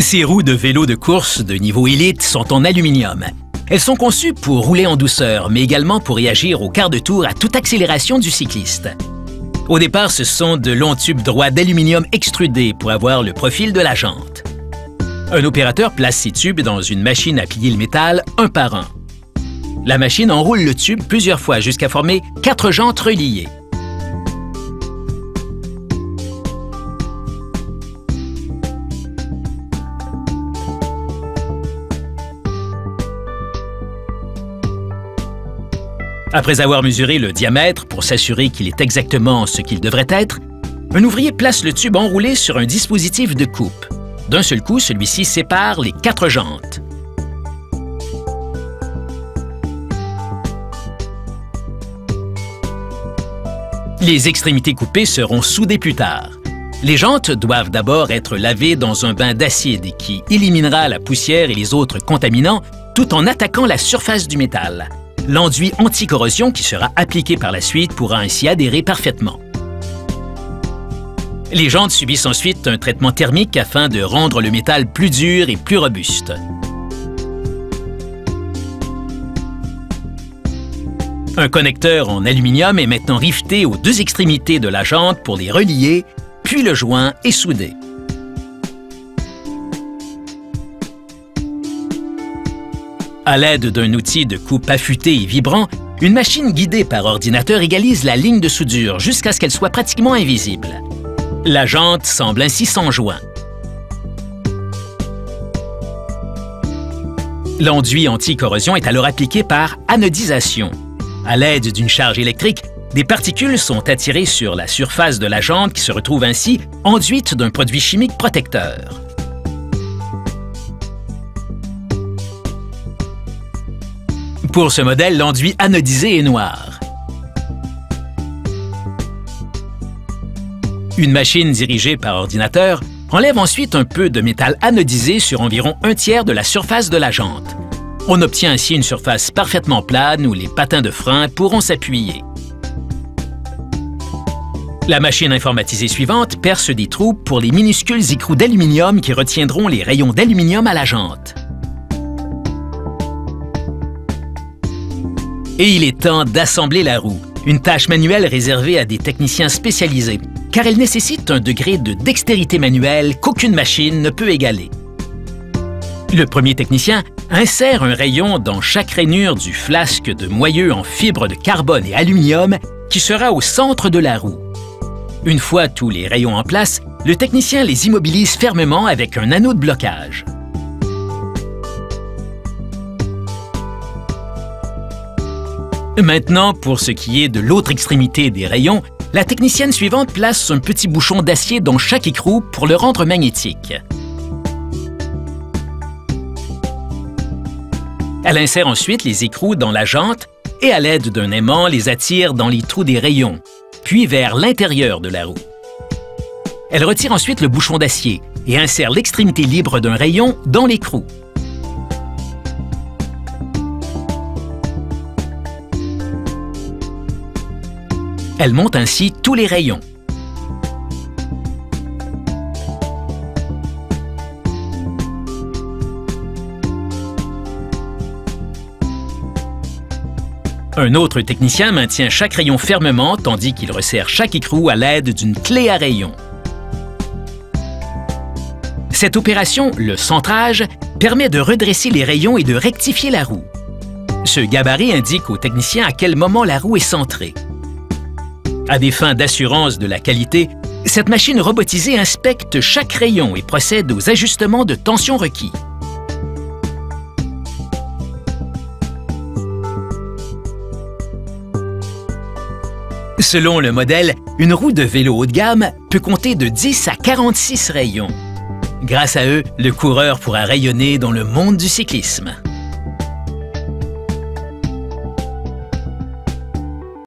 Ces roues de vélo de course de niveau élite sont en aluminium. Elles sont conçues pour rouler en douceur, mais également pour réagir au quart de tour à toute accélération du cycliste. Au départ, ce sont de longs tubes droits d'aluminium extrudés pour avoir le profil de la jante. Un opérateur place ces tubes dans une machine à plier le métal un par un. La machine enroule le tube plusieurs fois jusqu'à former 4 jantes reliées. Après avoir mesuré le diamètre pour s'assurer qu'il est exactement ce qu'il devrait être, un ouvrier place le tube enroulé sur un dispositif de coupe. D'un seul coup, celui-ci sépare les 4 jantes. Les extrémités coupées seront soudées plus tard. Les jantes doivent d'abord être lavées dans un bain d'acide qui éliminera la poussière et les autres contaminants tout en attaquant la surface du métal. L'enduit anti-corrosion qui sera appliqué par la suite pourra ainsi adhérer parfaitement. Les jantes subissent ensuite un traitement thermique afin de rendre le métal plus dur et plus robuste. Un connecteur en aluminium est maintenant riveté aux 2 extrémités de la jante pour les relier, puis le joint est soudé. À l'aide d'un outil de coupe affûté et vibrant, une machine guidée par ordinateur égalise la ligne de soudure jusqu'à ce qu'elle soit pratiquement invisible. La jante semble ainsi sans joint. L'enduit anti-corrosion est alors appliqué par anodisation. À l'aide d'une charge électrique, des particules sont attirées sur la surface de la jante qui se retrouve ainsi enduite d'un produit chimique protecteur. Pour ce modèle, l'enduit anodisé est noir. Une machine dirigée par ordinateur enlève ensuite un peu de métal anodisé sur environ 1/3 de la surface de la jante. On obtient ainsi une surface parfaitement plane où les patins de frein pourront s'appuyer. La machine informatisée suivante perce des trous pour les minuscules écrous d'aluminium qui retiendront les rayons d'aluminium à la jante. Et il est temps d'assembler la roue, une tâche manuelle réservée à des techniciens spécialisés, car elle nécessite un degré de dextérité manuelle qu'aucune machine ne peut égaler. Le premier technicien insère un rayon dans chaque rainure du flasque de moyeu en fibre de carbone et aluminium qui sera au centre de la roue. Une fois tous les rayons en place, le technicien les immobilise fermement avec un anneau de blocage. Maintenant, pour ce qui est de l'autre extrémité des rayons, la technicienne suivante place un petit bouchon d'acier dans chaque écrou pour le rendre magnétique. Elle insère ensuite les écrous dans la jante et à l'aide d'un aimant les attire dans les trous des rayons, puis vers l'intérieur de la roue. Elle retire ensuite le bouchon d'acier et insère l'extrémité libre d'un rayon dans l'écrou. Elle monte ainsi tous les rayons. Un autre technicien maintient chaque rayon fermement tandis qu'il resserre chaque écrou à l'aide d'une clé à rayon. Cette opération, le centrage, permet de redresser les rayons et de rectifier la roue. Ce gabarit indique au technicien à quel moment la roue est centrée. À des fins d'assurance de la qualité, cette machine robotisée inspecte chaque rayon et procède aux ajustements de tension requis. Selon le modèle, une roue de vélo haut de gamme peut compter de 10 à 46 rayons. Grâce à eux, le coureur pourra rayonner dans le monde du cyclisme.